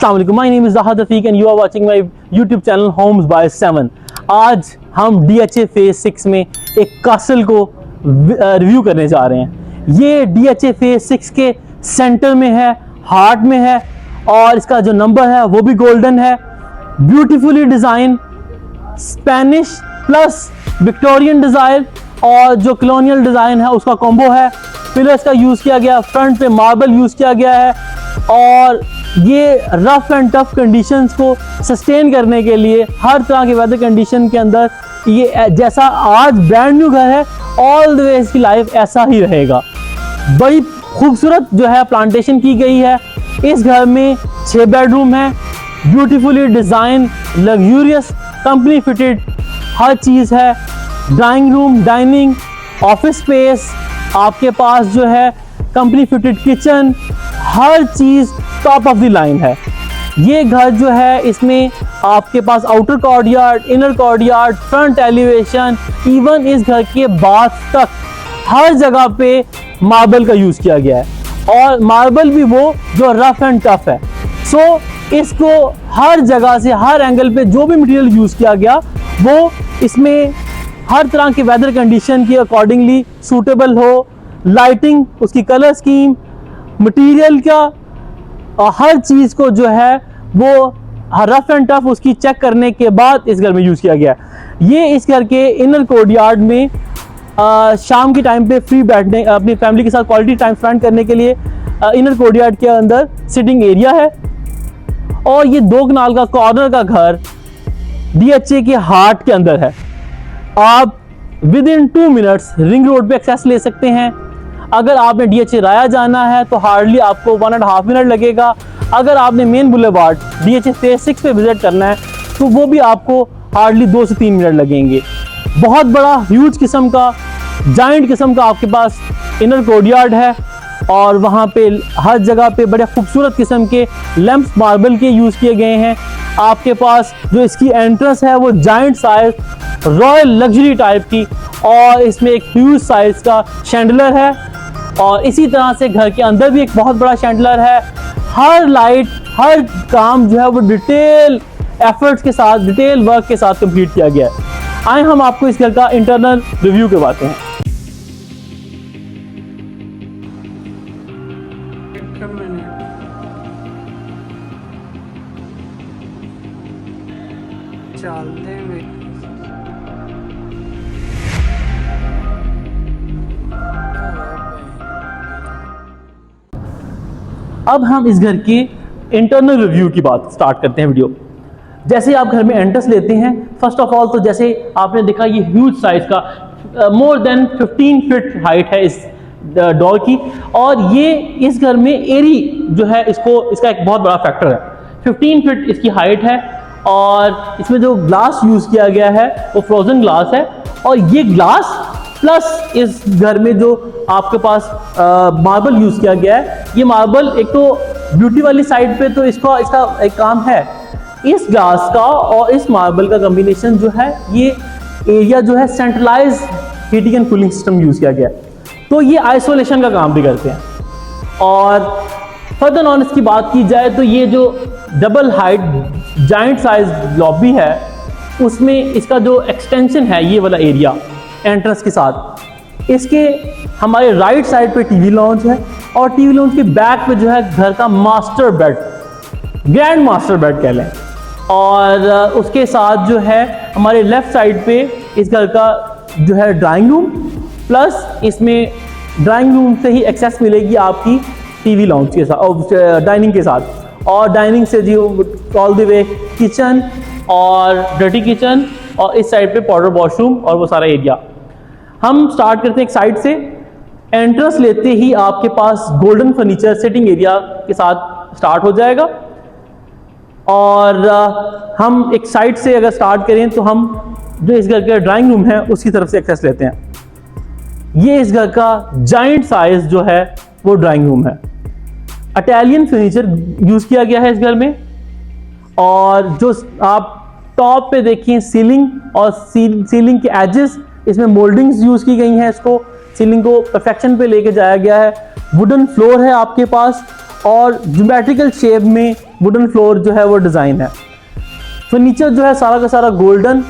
अस्सलामुअलैकुम, my name is Zahid Rafiq and you are watching my YouTube channel homes by 7। आज हम DHA phase 6 में एक कासल को रिव्यू करने जा रहे हैं। ये DHA फेज़ 6 के सेंटर में है, हार्ट में है और इसका जो नंबर है वो भी गोल्डन है। Beautifully design Spanish plus Victorian design और जो कॉलोनियल डिज़ाइन है उसका कॉम्बो है। पिलर्स का यूज़ किया गया, फ्रंट पे मार्बल यूज़ किया गया है और ये रफ एंड टफ कंडीशंस को सस्टेन करने के लिए हर तरह के वेदर कंडीशन के अंदर ये जैसा आज ब्रांड न्यू घर है ऑल द वे इसकी लाइफ ऐसा ही रहेगा। बड़ी खूबसूरत जो है प्लांटेशन की गई है। इस घर में 6 बेडरूम है, beautifully design, luxurious, company fitted हर चीज़ है। Drawing room, dining, office space, आपके पास जो है कंपनी फिटेड किचन, हर चीज़ टॉप ऑफ द लाइन है। ये घर जो है इसमें आपके पास outer courtyard, inner courtyard, front elevation, even इस घर के बाथ तक हर जगह पे मार्बल का यूज़ किया गया है और मार्बल भी वो जो रफ एंड टफ है। सो इसको हर जगह से हर एंगल पे जो भी मटेरियल यूज़ किया गया वो इसमें हर तरह के वेदर कंडीशन के अकॉर्डिंगली सूटेबल हो। लाइटिंग, उसकी कलर स्कीम, मटेरियल का हर चीज़ को जो है वो रफ एंड टफ उसकी चेक करने के बाद इस घर में यूज़ किया गया है। ये इस घर के इनर कोर्टयार्ड में शाम के टाइम पे फ्री बैठने, अपनी फैमिली के साथ क्वालिटी टाइम स्पेंड करने के लिए इनर कोर्टयार्ड के अंदर सिटिंग एरिया है। और ये 2 कनाल का कॉर्नर का घर DHA के हार्ट के अंदर है। आप with in 2 minutes ring road पे एक्सेस ले सकते हैं। अगर आपने DHA राया जाना है तो हार्डली आपको 1.5 मिनट लगेगा। अगर आपने मेन बुलेवार्ड DHA फेज़ 6 पे विजिट करना है तो वो भी आपको हार्डली 2 से 3 मिनट लगेंगे। बहुत बड़ा ह्यूज किस्म का, जाइंट किस्म का आपके पास इनर कोर्टयार्ड है और वहाँ पे हर जगह पे बड़े खूबसूरत किस्म के लैंप्स मार्बल के यूज़ किए गए हैं। आपके पास जो इसकी एंट्रेंस है वो giant size royal luxury type की और इसमें एक ह्यूज साइज का शैंडलर है और इसी तरह से घर के अंदर भी एक बहुत बड़ा शैंडलर है। हर लाइट, हर काम जो है वो डिटेल एफर्ट्स के साथ, डिटेल वर्क के साथ कंप्लीट किया गया है। आए हम आपको इस घर का इंटरनल रिव्यू करवाते हैं। अब हम इस घर के इंटरनल रिव्यू की बात स्टार्ट करते हैं वीडियो। जैसे आप घर में एंट्रेंस लेते हैं, फर्स्ट ऑफ ऑल तो जैसे आपने देखा ये ह्यूज साइज का मोर देन 15 फीट हाइट है इस डोर की और ये इस घर में एरी जो है इसका एक बहुत बड़ा फैक्टर है। 15 फीट इसकी हाइट है और इसमें जो ग्लास यूज़ किया गया है वो फ्रोजन ग्लास है और ये ग्लास प्लस इस घर में जो आपके पास मार्बल यूज़ किया गया है, ये मार्बल एक तो ब्यूटी वाली साइड पे तो इसका एक काम है। इस ग्लास का और इस मार्बल का कॉम्बिनेशन जो है, ये एरिया जो है centralize heating and cooling system use किया गया है तो ये आइसोलेशन का काम भी करते हैं। और फर्दर ऑन इसकी बात की जाए तो ये जो double height giant size lobby है उसमें इसका जो एक्सटेंशन है ये वाला एरिया एंट्रेंस के साथ, इसके हमारे राइट साइड पे टीवी लॉन्च है और टीवी लॉन्च के बैक पे जो है घर का master bed, grand master bed कह लें। और उसके साथ जो है हमारे लेफ्ट साइड पे इस घर का जो है ड्राइंग रूम, प्लस इसमें ड्राइंग रूम से ही एक्सेस मिलेगी आपकी टीवी लॉन्च के साथ और डाइनिंग के साथ। और डाइनिंग से जी ऑल द वे किचन और डर्टी किचन और इस साइड पे पाउडर वॉशरूम और वो सारा एरिया। हम स्टार्ट करते हैं एक साइड से। एंट्रेंस लेते ही आपके पास गोल्डन फर्नीचर सिटिंग एरिया के साथ स्टार्ट हो जाएगा और हम एक साइड से अगर स्टार्ट करें तो हम जो इस घर का ड्राइंग रूम है उसकी तरफ से एक्सेस लेते हैं। ये इस घर का जाइंट साइज जो है वो ड्राइंग रूम है। इटालियन फर्नीचर यूज़ किया गया है इस घर में और जो आप टॉप पे देखिए सीलिंग और सीलिंग के एजेस, इसमें मोल्डिंग्स यूज़ की गई हैं। इसको सीलिंग को परफेक्शन पे लेके जाया गया है। वुडन फ्लोर है आपके पास और ज्योमेट्रिकल शेप में वुडन फ्लोर जो है वो डिज़ाइन है। फर्नीचर जो है सारा का सारा गोल्डन,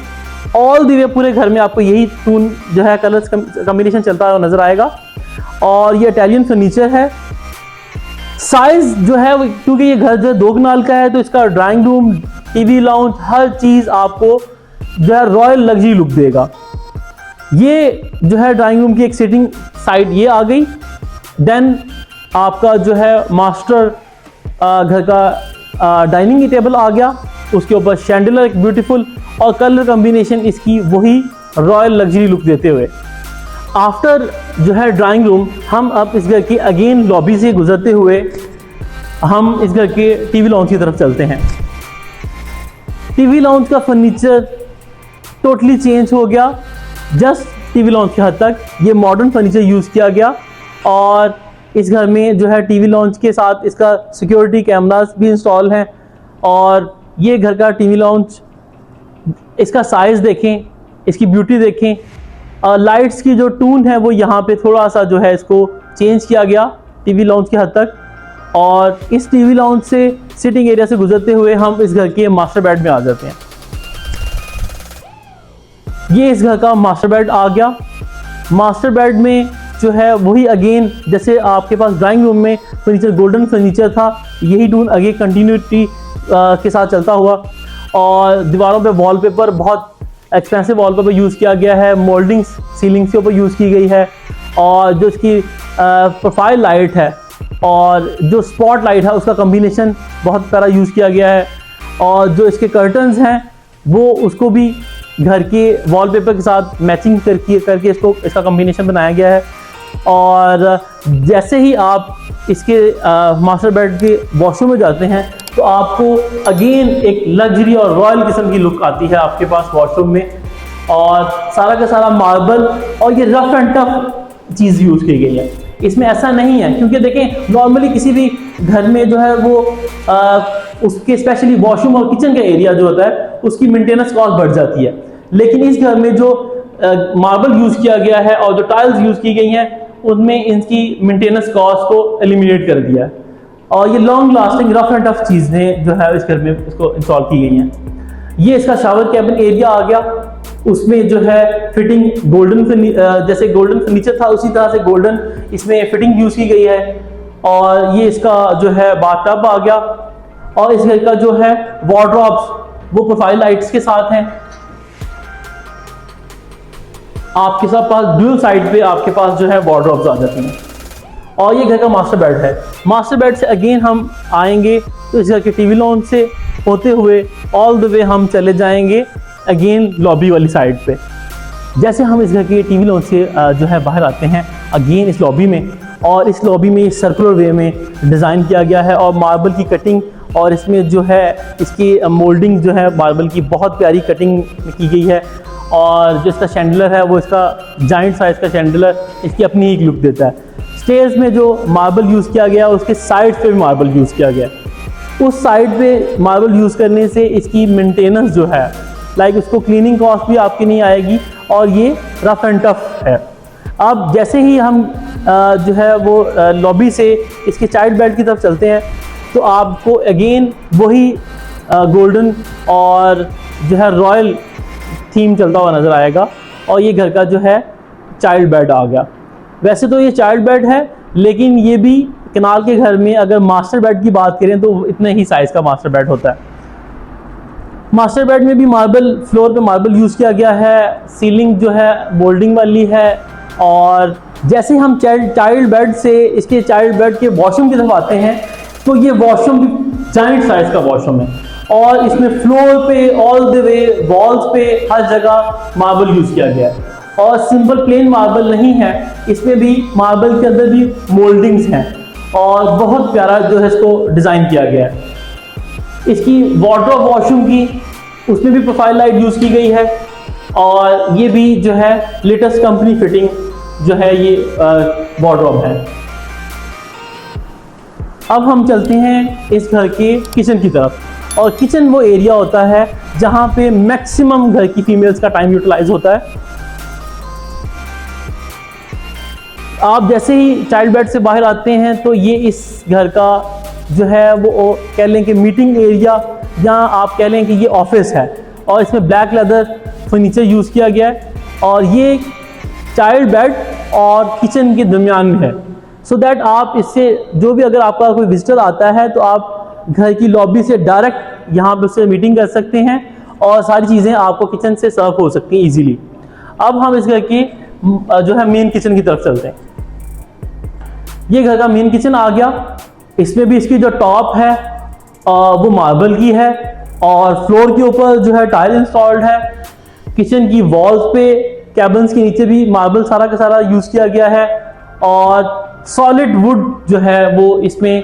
ऑल द वे पूरे घर में आपको यही टून जो है कलर्स कॉम्बिनेशन चलता हुआ नजर आएगा। और ये इटालियन फर्नीचर है। साइज जो है क्योंकि ये घर जो है 2 कनाल का है, तो इसका ड्राइंग रूम, टीवी लाउंज, हर चीज आपको जो है रॉयल लग्जरी लुक देगा। ये जो है ड्राइंग रूम की एक सिटिंग साइड ये आ गई। देन आपका जो है मास्टर घर का डाइनिंग टेबल आ गया, उसके ऊपर शैंडलर एक ब्यूटीफुल, और कलर कॉम्बिनेशन इसकी वही रॉयल लग्जरी लुक देते हुए। आफ्टर जो है ड्राइंग रूम, हम अब इस घर की अगेन लॉबी से गुजरते हुए हम इस घर के टीवी लाउंज की तरफ चलते हैं। टीवी लाउंज का फर्नीचर टोटली चेंज हो गया। जस्ट टीवी लाउंज के हद तक ये मॉडर्न फर्नीचर यूज़ किया गया, और इस घर में जो है टीवी लाउंज के साथ इसका सिक्योरिटी कैमरास भी इंस्टॉल हैं। और ये घर का टीवी लाउंज, इसका साइज़ देखें, इसकी ब्यूटी देखें, लाइट्स की जो टून है वो यहाँ पे थोड़ा सा जो है इसको चेंज किया गया टीवी लाउंज के हद तक। और इस टीवी लाउंज से सिटिंग एरिया से गुजरते हुए हम इस घर के मास्टर बेड में आ जाते हैं। ये इस घर का मास्टर बेड आ गया। मास्टर बेड में जो है वही अगेन जैसे आपके पास ड्राइंग रूम में फर्नीचर गोल्डन फर्नीचर था, यही टून अगेन कंटिन्यूटी के साथ चलता हुआ। और दीवारों पे वॉलपेपर बहुत एक्सपेंसिव वॉलपेपर यूज़ किया गया है, मोल्डिंग सीलिंग के ऊपर यूज़ की गई है। और जो इसकी प्रोफाइल लाइट है और जो स्पॉट लाइट है उसका कॉम्बिनेशन बहुत प्यारा यूज़ किया गया है। और जो इसके कर्टन्स हैं वो उसको भी घर के वॉलपेपर के साथ मैचिंग करके इसका कॉम्बिनेशन बनाया गया है। और जैसे ही आप इसके मास्टर बेड के वॉशरूम में जाते हैं तो आपको अगेन एक लग्जरी और रॉयल किस्म की लुक आती है आपके पास वॉशरूम में। और सारा का सारा मार्बल और ये rough and tough cheese use की गई है। इसमें ऐसा नहीं है, क्योंकि देखें नॉर्मली किसी भी घर में जो है वो उसके स्पेशली वॉशरूम और किचन का एरिया जो होता है उसकी मेंटेनेंस कॉस्ट बढ़ जाती है। लेकिन इस घर में जो मार्बल यूज़ किया गया है और जो टाइल्स यूज़ की गई हैं उनमें इनकी मेंटेनेंस कॉस्ट को एलिमिनेट कर दिया है। और ये long lasting rough and tough चीज़ें जो है इस घर में इसको इंस्टॉल की गई हैं। ये इसका शावर कैबिन एरिया आ गया, उसमें जो है फिटिंग गोल्डन जैसे गोल्डन फर्नीचर था उसी तरह से गोल्डन इसमें फिटिंग यूज़ की गई है। और ये इसका जो है बाथटब आ गया। और इस घर का जो है वार्डरोब्स वो प्रोफाइल लाइट्स के साथ हैं। आपके साथ पास ड्यूल साइड पे आपके पास जो है वार्डरोब्स आ जाती हैं। और ये घर का मास्टर बेड है। मास्टर बेड से अगेन हम आएंगे तो इस घर के टीवी लाउंज से होते हुए ऑल द वे हम चले जाएंगे अगेन लॉबी वाली साइड पे। जैसे हम इस घर के टीवी लाउंज से जो है बाहर आते हैं अगेन इस लॉबी में, और इस लॉबी में सर्कुलर वे में डिज़ाइन किया गया है और मार्बल की कटिंग और इसमें जो है इसकी मोल्डिंग जो है मार्बल की बहुत प्यारी कटिंग की गई है। और जो इसका शैंडलर है वो इसका जाइंट साइज़ का शैंडलर इसकी अपनी एक लुक देता है। स्टेयर्स में जो मार्बल यूज़ किया गया उसके साइड पे भी मार्बल यूज़ किया गया। उस साइड पे मार्बल यूज़ करने से इसकी मेंटेनेंस जो है लाइक उसको क्लीनिंग कॉस्ट भी आपकी नहीं आएगी और ये रफ एंड टफ है। अब जैसे ही हम जो है वो लॉबी से इसके चाइल्ड बेड की तरफ चलते हैं तो आपको अगेन वही गोल्डन और जो है रॉयल थीम चलता हुआ नज़र आएगा। और ये घर का जो है चाइल्ड बेड आ गया। वैसे तो ये चाइल्ड बेड है लेकिन ये भी कनाल के घर में अगर मास्टर बेड की बात करें तो इतने ही साइज़ का मास्टर बेड होता है। मास्टर बेड में भी मार्बल फ्लोर पे मार्बल यूज़ किया गया है, सीलिंग जो है मोल्डिंग वाली है। और जैसे हम चाइल्ड बेड से इसके चाइल्ड बेड के वॉशरूम की तरफ आते हैं तो ये वॉशरूम भी जाइंट साइज़ का वॉशरूम है और इसमें फ्लोर पे ऑल द वे वॉल्स पे हर जगह मार्बल यूज़ किया गया है। और सिंपल प्लेन मार्बल नहीं है, इसमें भी मार्बल के अंदर भी मोल्डिंग्स हैं और बहुत प्यारा जो है इसको डिज़ाइन किया गया है। इसकी वार्डरोब वॉशरूम की उसमें भी प्रोफाइल लाइट यूज़ की गई है और ये भी जो है लेटेस्ट कंपनी फिटिंग जो है ये वार्डरोब है। अब हम चलते हैं इस घर के किचन की तरफ। और किचन वो एरिया होता है जहाँ पे मैक्सिमम घर की फीमेल्स का टाइम यूटिलाइज होता है। आप जैसे ही चाइल्ड बेड से बाहर आते हैं तो ये इस घर का जो है वो कह लें कि मीटिंग एरिया या आप कह लें कि ये ऑफिस है, और इसमें ब्लैक लेदर फर्नीचर यूज़ किया गया है और ये चाइल्ड बेड और किचन के दरमियान में है, सो दैट आप इससे जो भी अगर आपका कोई विजिटर आता है तो आप घर की लॉबी से डायरेक्ट यहाँ पर उससे मीटिंग कर सकते हैं और सारी चीज़ें आपको किचन से सर्व हो सकती हैं ईजीली। अब हम इस घर की जो है मेन किचन की तरफ चलते हैं। ये घर का मेन किचन आ गया। इसमें भी इसकी जो टॉप है वो मार्बल की है और फ्लोर के ऊपर जो है टाइल इंस्टॉल्ड है। किचन की वॉल्स पे कैबिन्स के नीचे भी मार्बल सारा का सारा यूज़ किया गया है और सॉलिड वुड जो है वो इसमें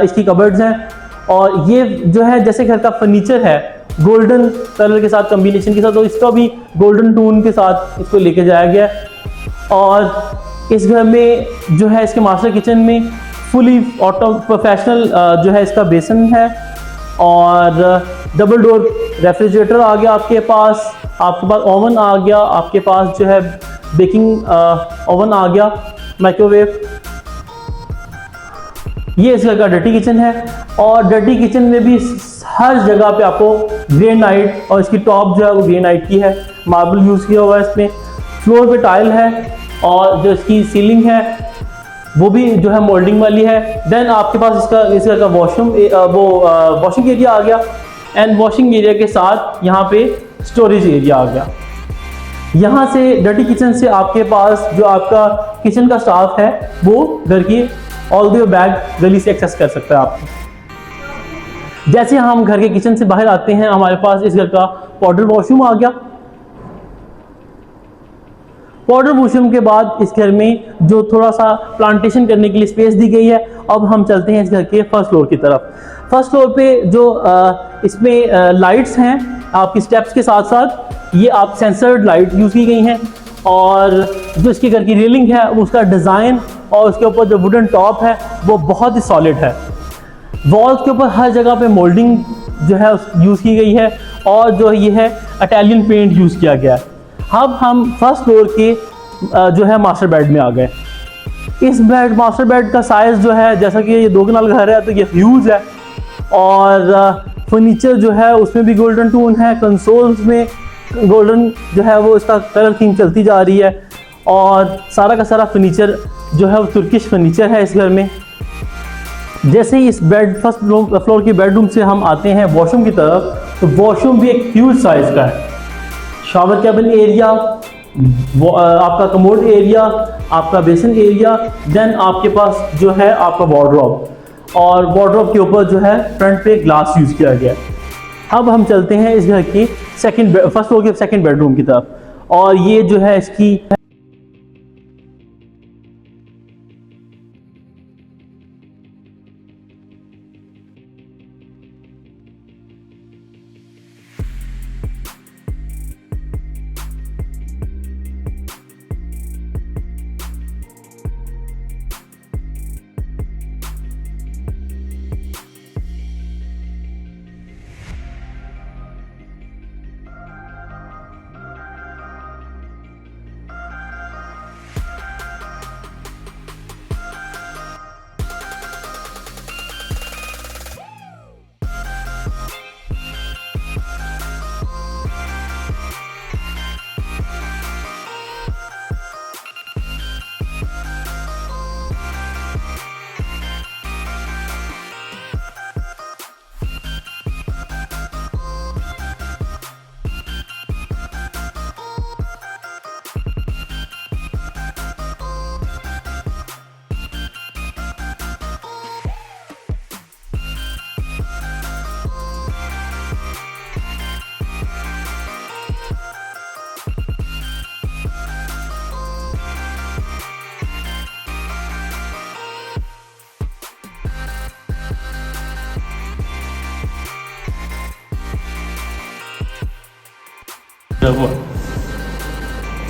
इसकी कबर्ड्स हैं। और ये जो है जैसे घर का फर्नीचर है गोल्डन कलर के साथ कॉम्बिनेशन के साथ, तो इसका भी गोल्डन टोन के साथ इसको लेके जाया गया है। और इस घर में जो है इसके मास्टर किचन में फुली ऑटो प्रोफेशनल जो है इसका बेसन है और डबल डोर रेफ्रिजरेटर आ गया आपके पास ओवन आ गया आपके पास, जो है बेकिंग ओवन आ गया, माइक्रोवेव। ये इस घर का डर्टी किचन है और डर्टी किचन में भी हर जगह पे आपको ग्रेनाइट और इसकी टॉप जो है वो ग्रेनाइट की है, मार्बल यूज़ किया हुआ है इसमें। फ्लोर पे टाइल है और जो इसकी सीलिंग है वो भी जो है मोल्डिंग वाली है। देन आपके पास इस घर का वॉशरूम वॉशिंग एरिया आ गया एंड वॉशिंग एरिया के साथ यहाँ पे स्टोरेज एरिया आ गया। यहाँ से डर्टी किचन से आपके पास जो आपका किचन का स्टाफ है वो घर की ऑल द वे बैक गली से एक्सेस कर सकता है आपको। जैसे हम घर के किचन से बाहर आते हैं हमारे पास इस घर का पाउडर वॉशरूम आ गया। पाउडर वॉशरूम के बाद इस घर में जो थोड़ा सा प्लांटेशन करने के लिए स्पेस दी गई है। अब हम चलते हैं इस घर के फर्स्ट फ्लोर की तरफ। फर्स्ट फ्लोर पे जो इसमें लाइट्स हैं आपकी स्टेप्स के साथ साथ ये आप सेंसर्ड लाइट यूज़ की गई हैं और जो इसके घर की रेलिंग है उसका डिज़ाइन और उसके ऊपर जो वुडन टॉप है वो बहुत ही सॉलिड है। वॉल्स के ऊपर हर जगह पे मोल्डिंग जो है यूज़ की गई है और जो ये है इटालियन पेंट यूज़ किया गया है। अब हम फर्स्ट फ्लोर के जो है मास्टर बेड में आ गए। इस मास्टर बेड का साइज़ जो है जैसा कि ये 2 कनाल घर है तो ये ह्यूज है और फर्नीचर जो है उसमें भी गोल्डन टोन है। कंसोल्स में गोल्डन जो है वो इसका कलर थीम चलती जा रही है और सारा का सारा फर्नीचर जो है वो तुर्किश फर्नीचर है इस घर में। जैसे ही इस फर्स्ट फ्लोर की बेडरूम से हम आते हैं वॉशरूम की तरफ तो वॉशरूम भी एक ह्यूज साइज़ का है। शावर कैबिन एरिया, आपका कमोड एरिया, आपका बेसिन एरिया, देन आपके पास जो है आपका वार्डरोब और वार्डरोब के ऊपर जो है फ्रंट पे ग्लास यूज़ किया गया है। अब हम चलते हैं इस घर की फर्स्ट फ्लोर के सेकंड बेडरूम की तरफ और ये जो है इसकी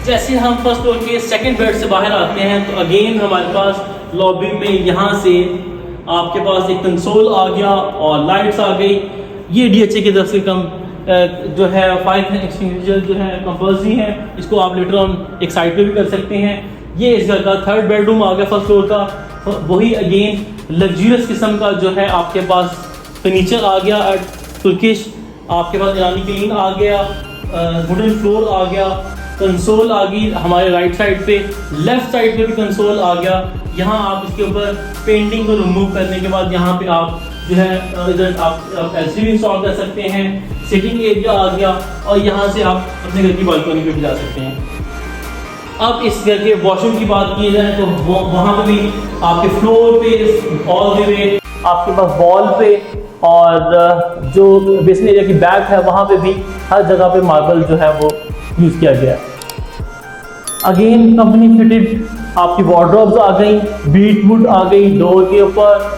जैसे हम फर्स्ट फ्लोर के सेकंड बेड से बाहर आते हैं तो अगेन हमारे पास लॉबी में यहाँ से आपके पास एक कंसोल आ गया और लाइट्स आ गई। ये DHA की तरफ से जो है फायर एक्सटिंग्विशर जो है कंपल्सरी है, इसको आप लेटर ऑन एक साइड पे भी कर सकते हैं। ये इस घर का थर्ड बेडरूम आ गया फर्स्ट फ्लोर का। वही अगेन लग्जरियस किस्म का जो है आपके पास फर्नीचर आ गया, तुर्किश आपके पास ईरानी क्लीन आ गया, वुडन फ्लोर आ गया, कंसोल आ गई हमारे राइट साइड पे, लेफ्ट साइड पे भी कंसोल आ गया। यहाँ आप इसके ऊपर पेंटिंग को रिमूव करने के बाद यहाँ पे आप जो है इधर आप एलसीडी इंस्टॉल कर सकते हैं, सिटिंग एरिया आ गया और यहाँ से आप अपने घर की बालकनी पे भी जा सकते हैं। अब इस घर के वॉशरूम की बात की जाए तो वहाँ पे भी आपके फ्लोर पे ऑल द वे आपके पास वॉल पे और जो बेसिन एरिया की बैक है वहाँ पे भी हर जगह पे मार्बल जो है वो यूज़ किया गया है। अगेन कंपनी फिटेड आपकी वार्डरोब्स आ गई, बीट वुड आ गई डोर के ऊपर।